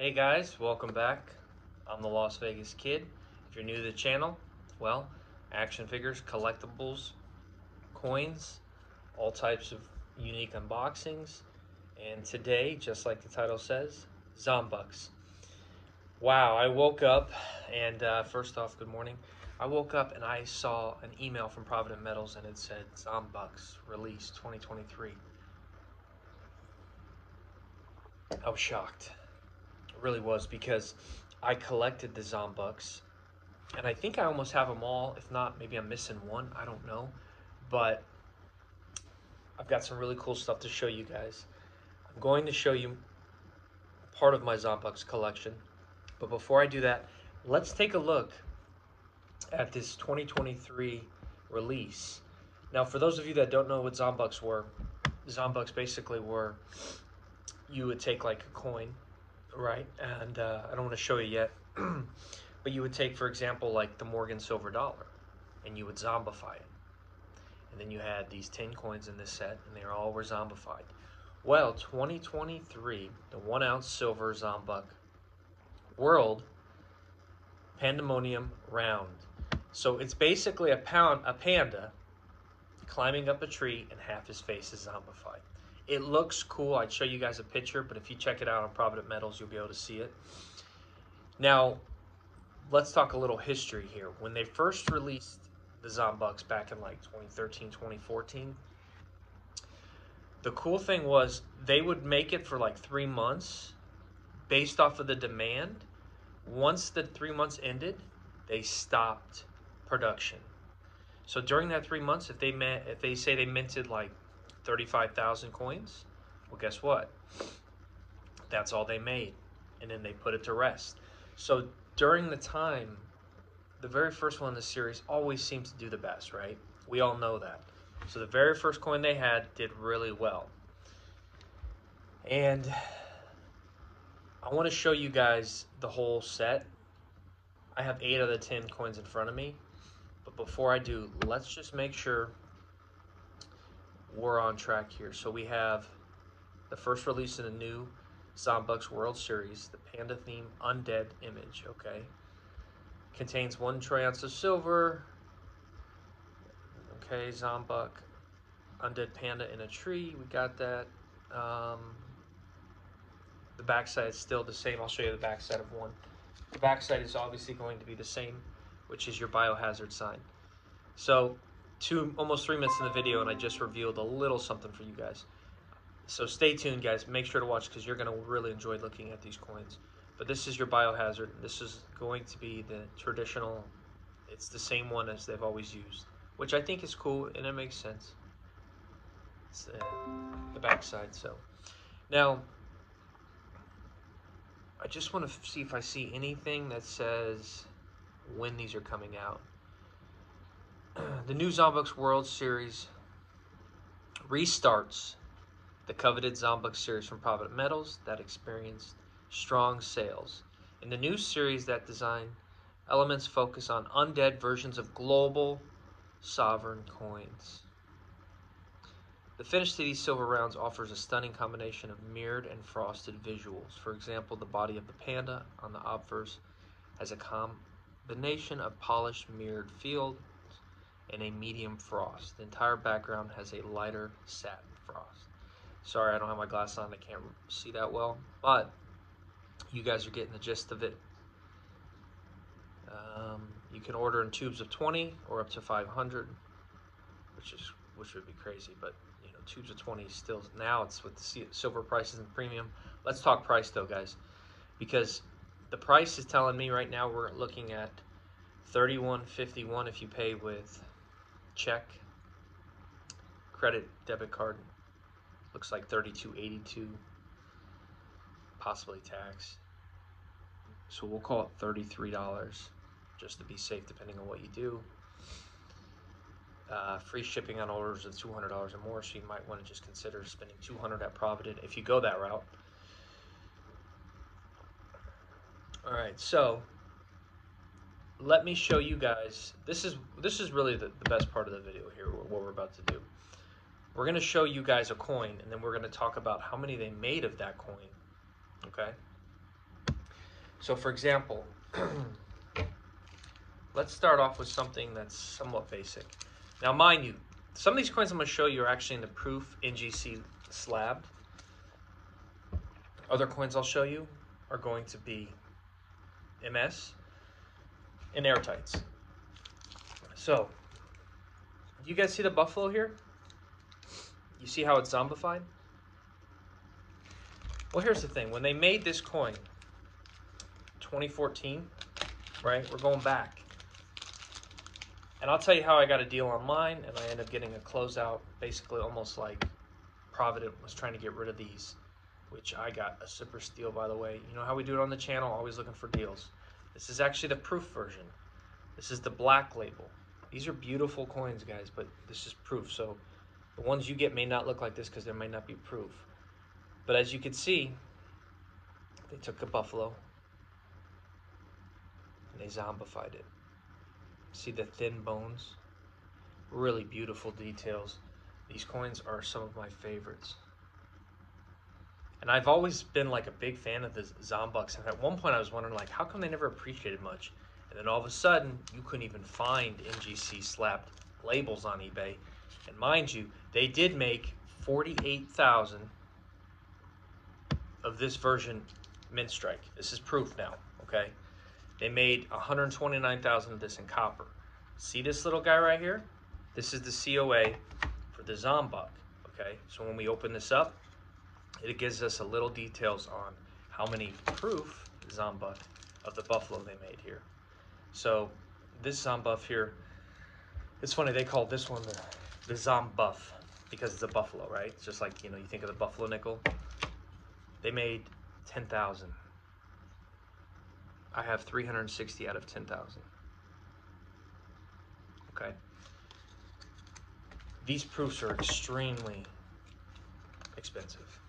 Hey guys, welcome back. I'm the Las Vegas Kid. If you're new to the channel, well, action figures, collectibles, coins, all types of unique unboxings. And today, just like the title says, Zombucks. Wow, I woke up and first off, good morning. I woke up and I saw an email from Provident Metals and it said Zombucks release 2023. I was shocked. It really was, because I collected the Zombucks and I think I almost have them all. If not, maybe I'm missing one. I don't know. But I've got some really cool stuff to show you guys. I'm going to show you part of my Zombucks collection. But before I do that, let's take a look at this 2023 release. Now, for those of you that don't know what Zombucks were, Zombucks basically were, you would take like a coin, right? And I don't want to show you yet, but you would take, for example, like the Morgan silver dollar, and you would zombify it. And then you had these 10 coins in this set, and they all were zombified. Well, 2023, the 1 ounce silver Zombuck World Pandemonium Round. So it's basically a panda climbing up a tree, and half his face is zombified. It looks cool. I'd show you guys a picture, but if you check it out on Provident Metals, you'll be able to see it. Now, let's talk a little history here. When they first released the Zombucks back in like 2013, 2014, the cool thing was they would make it for like 3 months based off of the demand. Once the 3 months ended, they stopped production. So during that 3 months, if they say they minted like 35,000 coins, well, guess what? That's all they made, and then they put it to rest. So during the time, the very first one in the series always seems to do the best, right? We all know that. So the very first coin they had did really well. And I want to show you guys the whole set. I have 8 of the 10 coins in front of me. But before I do, let's just make sure we're on track here. So we have the first release in the new Zombucks World Series, the Panda Theme Undead image, okay? Contains 1 troy ounce of silver. Okay, Zombuck, Undead Panda in a tree, we got that. The backside is still the same. I'll show you the backside of one. The backside is obviously going to be the same, which is your biohazard sign. So, almost 3 minutes in the video, and I just revealed a little something for you guys. So stay tuned, guys. Make sure to watch, because you're going to really enjoy looking at these coins. But this is your biohazard. This is going to be the traditional. It's the same one as they've always used, which I think is cool, and it makes sense. It's the backside. So now, I just want to see if I see anything that says when these are coming out. The new Zombucks World Series restarts the coveted Zombucks series from Provident Metals that experienced strong sales. In the new series, that design elements focus on undead versions of global sovereign coins. The finish to these silver rounds offers a stunning combination of mirrored and frosted visuals. For example, the body of the panda on the obverse has a combination of polished mirrored fields and a medium frost. The entire background has a lighter satin frost. Sorry, I don't have my glasses on. I can't see that well, but you guys are getting the gist of it. You can order in tubes of 20 or up to 500, which would be crazy, but you know, tubes of 20 is still, now it's with the silver prices and premium. Let's talk price though, guys, because the price is telling me right now we're looking at $31.51 if you pay with check, credit, debit card. Looks like $32.82, possibly tax. So we'll call it $33 just to be safe, depending on what you do. Free shipping on orders of $200 or more, so you might want to just consider spending $200 at Provident if you go that route. All right, so let me show you guys. This is really the best part of the video here, what we're about to do. We're going to show you guys a coin, and then we're going to talk about how many they made of that coin, okay? So for example, let's start off with something that's somewhat basic. Now mind you, some of these coins I'm going to show you are actually in the proof NGC slab. Other coins I'll show you are going to be MS and airtights. So, you guys see the buffalo here? You see how it's zombified? Well, here's the thing. When they made this coin, 2014, right? We're going back. And I'll tell you how I got a deal on mine, and I ended up getting a closeout, basically almost like Provident was trying to get rid of these, which I got a super steal, by the way. You know how we do it on the channel, always looking for deals. This is actually the proof version. This is the black label. These are beautiful coins, guys, but this is proof. So the ones you get may not look like this because there may not be proof. But as you can see, they took the buffalo and they zombified it. See the thin bones? Really beautiful details. These coins are some of my favorites. And I've always been like a big fan of the Zombucks. And at one point I was wondering, like, how come they never appreciated much? And then all of a sudden, you couldn't even find NGC slapped labels on eBay. And mind you, they did make 48,000 of this version mint strike. This is proof now, okay? They made 129,000 of this in copper. See this little guy right here? This is the COA for the Zombuck, okay? So when we open this up, it gives us a little details on how many proof Zombuck of the buffalo they made here. So this Zombuff here, it's funny, they call this one the Zombuff because it's a buffalo, right? It's just like, you know, you think of the buffalo nickel. They made 10,000. I have 360 out of 10,000. Okay. These proofs are extremely expensive.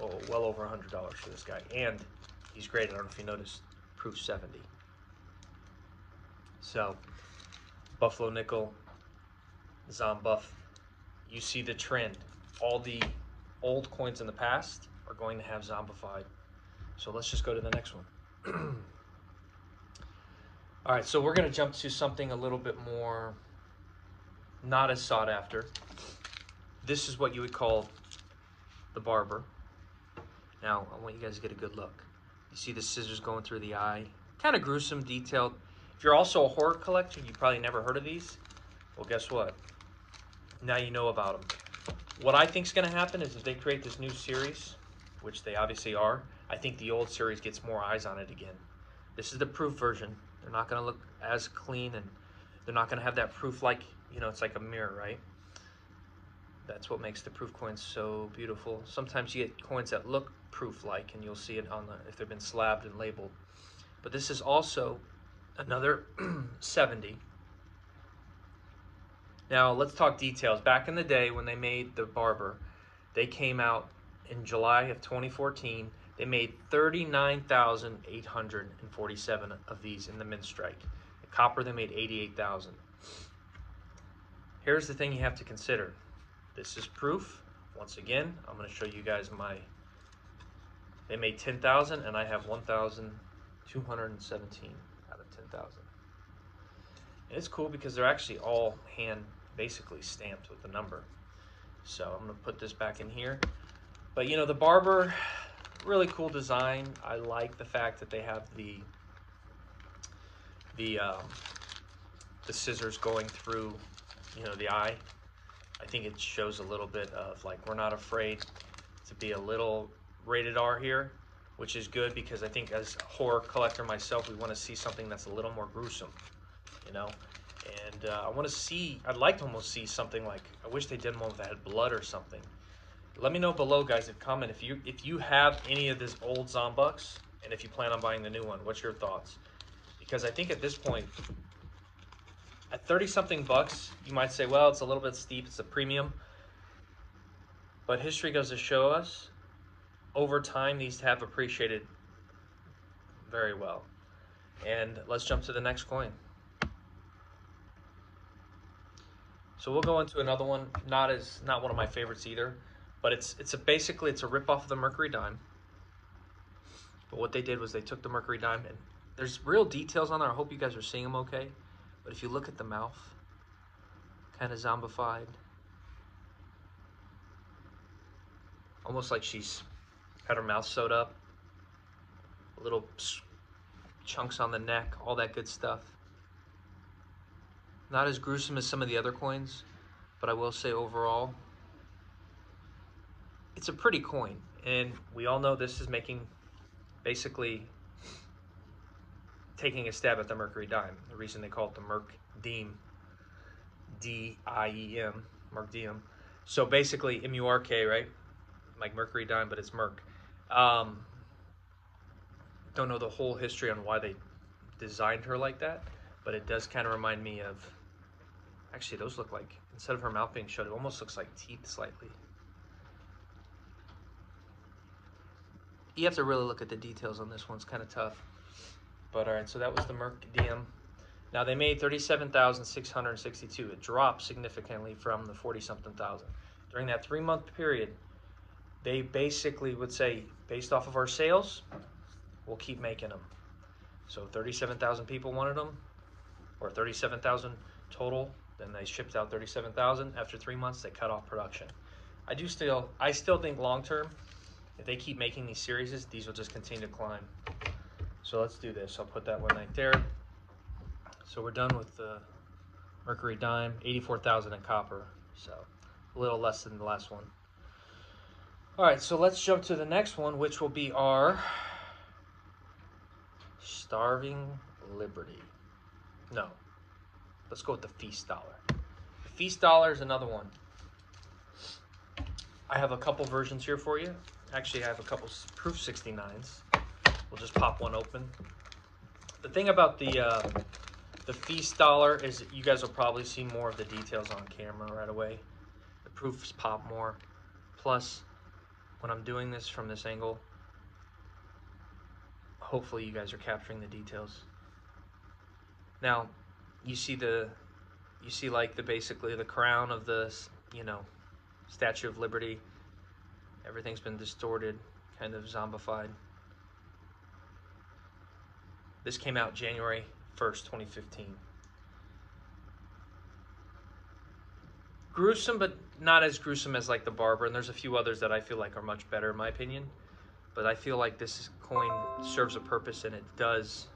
Oh, well over $100 for this guy. And he's graded, I don't know if you noticed, proof 70. So, buffalo nickel, Zombuff, you see the trend. All the old coins in the past are going to have zombified. So let's just go to the next one. All right, so we're going to jump to something a little bit more not as sought after. This is what you would call the barber. Now, I want you guys to get a good look. You see the scissors going through the eye. Kind of gruesome, detailed. If you're also a horror collector, you probably never heard of these. Well, guess what? Now you know about them. What I think is going to happen is if they create this new series, which they obviously are, I think the old series gets more eyes on it again. This is the proof version. They're not going to look as clean, and they're not going to have that proof like, you know, it's like a mirror, right? That's what makes the proof coins so beautiful. Sometimes you get coins that look proof-like, and you'll see it on the, if they've been slabbed and labeled. But this is also another 70. Now, let's talk details. Back in the day when they made the barber, they came out in July of 2014. They made 39,847 of these in the mint strike. The copper, they made 88,000. Here's the thing you have to consider. This is proof. Once again, I'm going to show you guys my, they made 10,000 and I have 1,217 out of 10,000. And it's cool because they're actually all hand basically stamped with the number. So I'm going to put this back in here. But you know, the barber, really cool design. I like the fact that they have the scissors going through, you know, the eye. I think it shows a little bit of like, we're not afraid to be a little rated R here, which is good because I think as a horror collector myself, we want to see something that's a little more gruesome, you know. And I want to see, I'd like to almost see something like, I wish they did one that had blood or something. Let me know below, guys, in comment if you have any of this old Zombucks, and if you plan on buying the new one. What's your thoughts? Because I think at this point, at 30-something bucks, you might say, well, it's a little bit steep, it's a premium. But history goes to show us, over time, these have appreciated very well. And let's jump to the next coin. So we'll go into another one, not one of my favorites either, but basically it's a rip-off of the Mercury dime But what they did was they took the mercury dime, and there's real details on there. I hope you guys are seeing them okay. But if you look at the mouth, kind of zombified. Almost like she's had her mouth sewed up. Little chunks on the neck, all that good stuff. Not as gruesome as some of the other coins, but I will say overall, it's a pretty coin. And we all know this is basically taking a stab at the mercury dime. The reason they call it the Merc Diem, D-I-E-M, Merc Diem. So basically M-U-R-K, right? Like mercury dime, but it's Merc. Don't know the whole history on why they designed her like that, but it does kind of remind me of, actually those look like, instead of her mouth being shut, it almost looks like teeth slightly. You have to really look at the details on this one. It's kind of tough. But all right, so that was the Merc Diem. Now they made 37,662. It dropped significantly from the 40-something thousand. During that 3-month period, they basically would say, based off of our sales, we'll keep making them. So 37,000 people wanted them, or 37,000 total. Then they shipped out 37,000. After 3 months, they cut off production. I still think long term, if they keep making these series, these will just continue to climb. So let's do this. I'll put that one right there. So we're done with the mercury dime, 84,000 in copper. So a little less than the last one. All right, so let's jump to the next one, which will be our Starving Liberty. No, let's go with the Feast Dollar. The Feast Dollar is another one. I have a couple versions here for you. Actually, I have a couple proof 69s. We'll just pop one open. The thing about the Feast Dollar is that you guys will probably see more of the details on camera right away. The proofs pop more. Plus, when I'm doing this from this angle, hopefully you guys are capturing the details. Now, you see like basically the crown of the, Statue of Liberty. Everything's been distorted, kind of zombified. This came out January 1st, 2015. Gruesome, but not as gruesome as like the Barber, and there's a few others that I feel like are much better in my opinion. But I feel like this coin serves a purpose, and it does.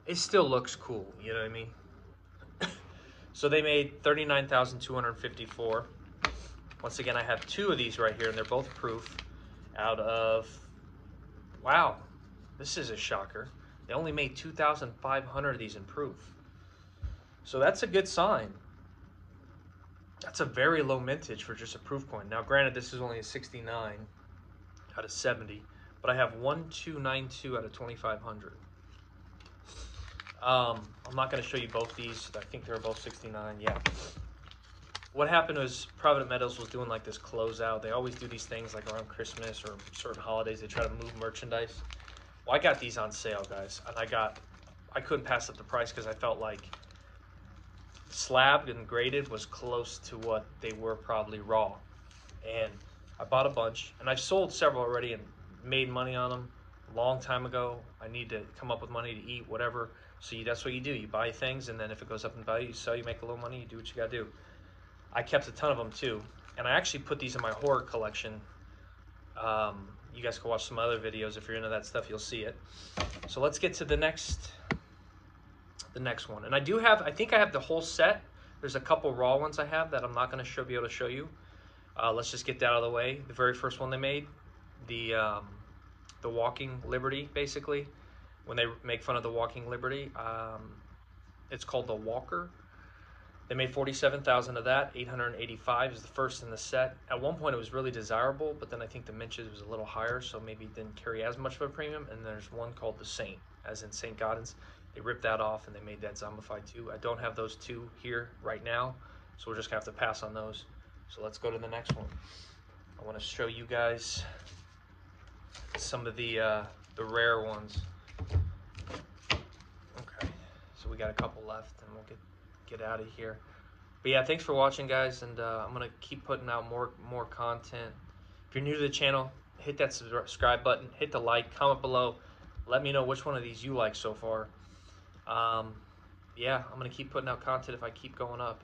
It still looks cool, you know what I mean? So they made 39,254. Once again, I have 2 of these right here, and they're both proof out of, wow, this is a shocker. They only made 2,500 of these in proof. So that's a good sign. That's a very low mintage for just a proof coin. Now, granted, this is only a 69 out of 70, but I have 1292 out of 2,500. I'm not going to show you both these. I think they're both 69. Yeah. What happened was Provident Metals was doing like this closeout. They always do these things like around Christmas or certain holidays. They try to move merchandise. Well, I got these on sale, guys, and I couldn't pass up the price because I felt like slabbed and graded was close to what they were probably raw. And I bought a bunch, and I've sold several already and made money on them a long time ago. I need to come up with money to eat, whatever. So that's what you do. You buy things, and then if it goes up in value, you sell, you make a little money, you do what you got to do. I kept a ton of them too, and I actually put these in my horror collection. You guys can watch some other videos. If you're into that stuff, you'll see it. So let's get to the next one. And I think I have the whole set. There's a couple raw ones I have that I'm not going to be able to show you. Let's just get that out of the way. The very first one they made, the Walking Liberty, basically. When they make fun of the Walking Liberty, it's called the Walker. They made 47,000 of that. 885 is the first in the set. At one point, it was really desirable, but then I think the mintage was a little higher, so maybe it didn't carry as much of a premium. And there's one called the Saint, as in St. Gaudens. They ripped that off, and they made that zombified too. I don't have those 2 here right now, so we're just going to have to pass on those. So let's go to the next one. I want to show you guys some of the rare ones. Okay, so we got a couple left, and we'll get out of here. But yeah, thanks for watching, guys, and I'm gonna keep putting out more content. If you're new to the channel, hit hit that subscribe button, hit the like, comment below. Let me know which one of these you like so far. Yeah, I'm going to keep putting out content if I keep going up.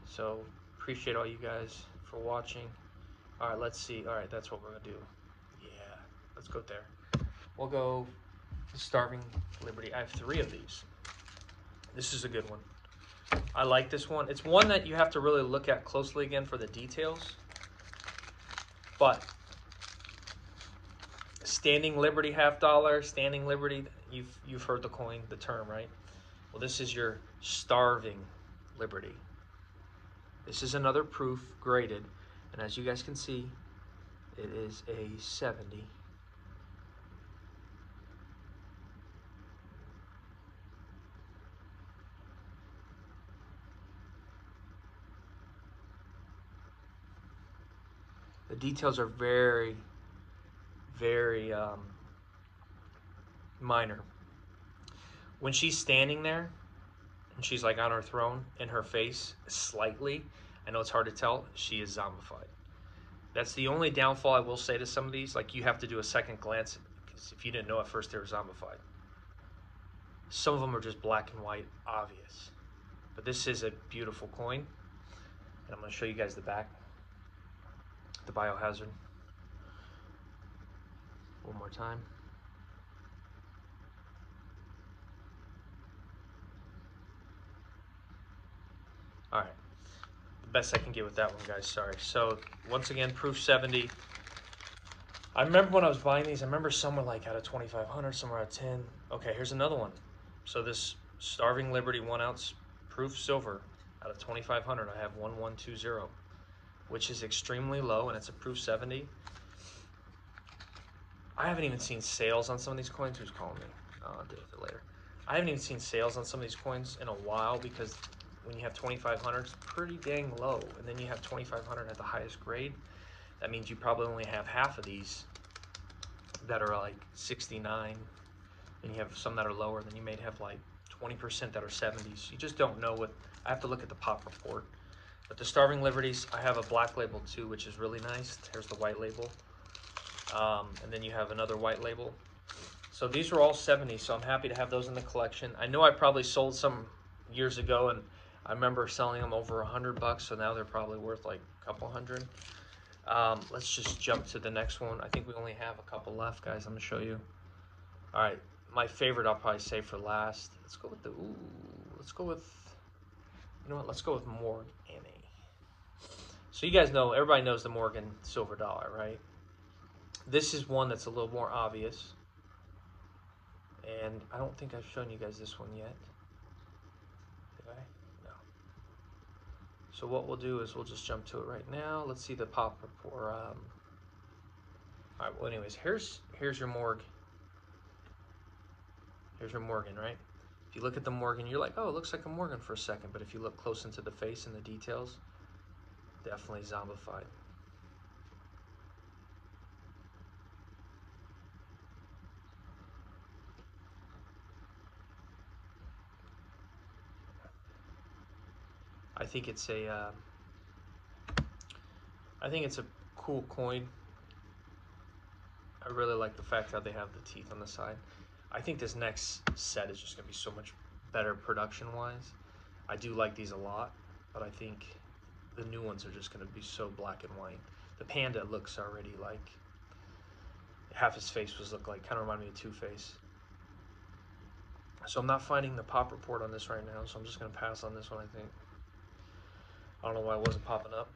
So, appreciate all you guys for watching. All right, let's see. All right, that's what we're going to do. Yeah, let's go there. We'll go Starving Liberty. I have 3 of these. This is a good one. I like this one. It's one that you have to really look at closely again for the details. But Standing Liberty $50, Standing Liberty, you've heard the coin, the term, right? Well, this is your Starving Liberty. This is another proof graded, and as you guys can see, it is a 70. The details are very, very minor. When she's standing there, and she's like on her throne, and her face slightly, I know it's hard to tell, she is zombified. That's the only downfall I will say to some of these. Like, you have to do a second glance, because if you didn't know at first they were zombified. Some of them are just black and white, obvious. But this is a beautiful coin, and I'm going to show you guys the back, the biohazard, one more time. All right, the best I can get with that one, guys, sorry. So once again, proof 70. I remember when I was buying these, I remember some were like out of 2,500, some were out of 10. Okay, here's another one. So this Starving Liberty 1 ounce proof silver out of 2,500, I have 1120, which is extremely low, and it's a proof 70. I haven't even seen sales on some of these coins. Who's calling me? I'll deal with it later. I haven't even seen sales on some of these coins in a while, because when you have 2,500, it's pretty dang low. And then you have 2,500 at the highest grade. That means you probably only have half of these that are like 69. And you have some that are lower. Then you may have like 20% that are 70s. You just don't know what. I have to look at the pop report. But the Starving Liberties, I have a black label too, which is really nice. Here's the white label. And then you have another white label. So these are all 70, so I'm happy to have those in the collection. I know I probably sold some years ago, and I remember selling them over $100, so now they're probably worth like a couple hundred. Let's just jump to the next one. I think we only have a couple left, guys. I'm gonna show you. All right, my favorite I'll probably save for last. Let's go with the, let's go with, you know what, let's go with Morgan. So you guys know, everybody knows the Morgan silver dollar, right? This is one that's a little more obvious. And I don't think I've shown you guys this one yet. Did I? No. So what we'll do is we'll just jump to it right now. Let's see the pop report. All right, well anyways, here's your Morg. Here's your Morgan, right? If you look at the Morgan, you're like, oh, it looks like a Morgan for a second. But if you look close into the face and the details, definitely zombified. I think it's a cool coin. I really like the fact how they have the teeth on the side. I think this next set is just going to be so much better production-wise. I do like these a lot, but I think the new ones are just going to be so black and white. The Panda looks already like, half his face was look like, kind of remind me of Two-Face. So I'm not finding the pop report on this right now, so I'm just going to pass on this one, I think. I don't know why it wasn't popping up,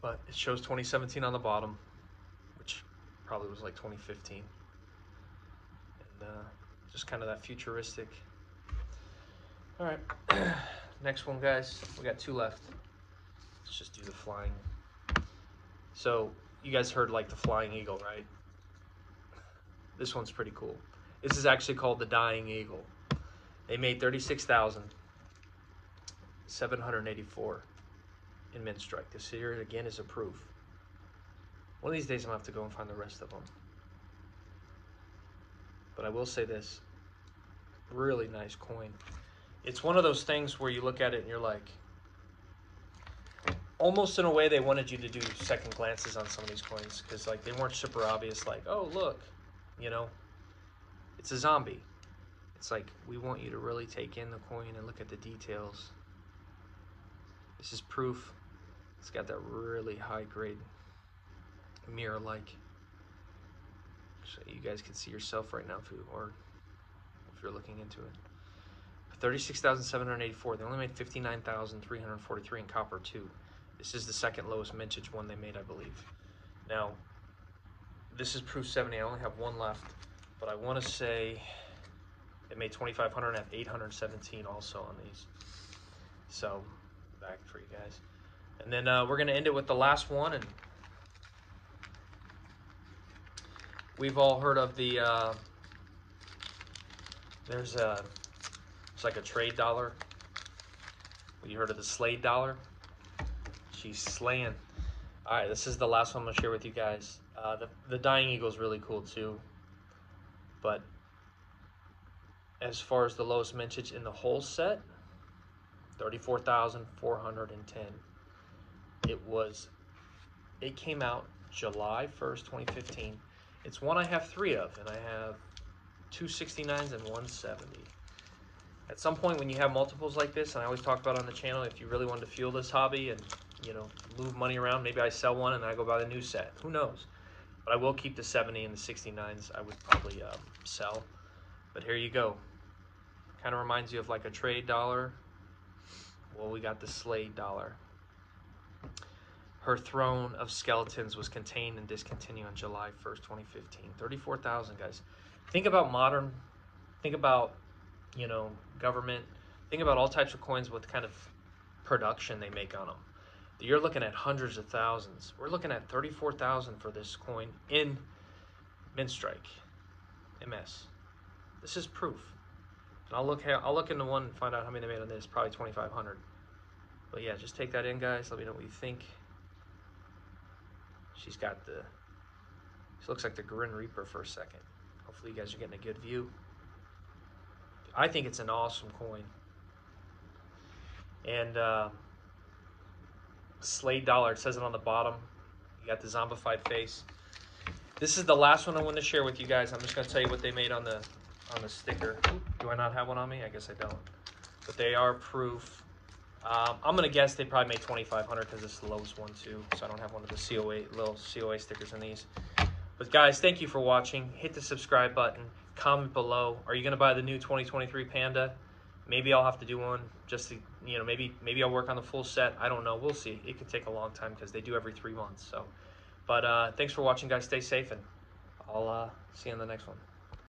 but it shows 2017 on the bottom, which probably was like 2015. And just kind of that futuristic. All right, next one, guys. We got 2 left. Let's just do the flying. So you guys heard like the Flying Eagle, right? This one's pretty cool. This is actually called the Dying Eagle. They made 36,784 in mint strike. This here again is a proof. One of these days I'm gonna have to go and find the rest of them. But I will say this, really nice coin. It's one of those things where you look at it and you're like, almost in a way they wanted you to do second glances on some of these coins, because like they weren't super obvious, like, oh look, you know, it's a zombie. It's like, we want you to really take in the coin and look at the details. This is proof. It's got that really high grade mirror-like. So you guys can see yourself right now, if you're looking into it. 36,784. They only made 59,343 in copper too. This is the second lowest mintage one they made, I believe. Now, this is proof 70. I only have one left, but I want to say they made 2,500 and have 817 also on these. So, back for you guys. And then we're going to end it with the last one. And we've all heard of the, it's like a trade dollar. You heard of the Slade dollar? She's slaying. All right, this is the last one I'm going to share with you guys. The Dying Eagle is really cool too. But as far as the lowest mintage in the whole set, 34,410. It came out July 1st, 2015. It's one I have 3 of, and I have 2 69s and 170. At some point when you have multiples like this, and I always talk about on the channel, if you really wanted to fuel this hobby and, you know, move money around, maybe I sell one and I go buy the new set. Who knows? But I will keep the 70 and the 69s. I would probably sell. But here you go. Kind of reminds you of like a trade dollar. Well, we got the Slade dollar. Her throne of skeletons was contained and discontinued on July 1st, 2015. 34,000, guys. Think about modern, think about, you know, government. Think about all types of coins with kind of production they make on them. You're looking at hundreds of thousands. We're looking at 34,000 for this coin in Mint Strike, MS. This is proof. And I'll look into one and find out how many they made on this. Probably 2,500. But yeah, just take that in, guys. Let me know what you think. She looks like the Grim Reaper for a second. Hopefully you guys are getting a good view. I think it's an awesome coin. And Slade dollar, it says it on the bottom. You got the zombified face. This is the last one I want to share with you guys. I'm just going to tell you what they made on the sticker. Do I not have one on me? I guess I don't. But they are proof. I'm going to guess they probably made 2,500 because this is the lowest one too. So I don't have one of the little COA stickers in these. But guys, thank you for watching. Hit the subscribe button. Comment below. Are you going to buy the new 2023 Panda? Maybe I'll have to do one just to, you know, maybe I'll work on the full set. I don't know. We'll see. It could take a long time because they do every 3 months. So, but thanks for watching, guys. Stay safe, and I'll see you in the next one.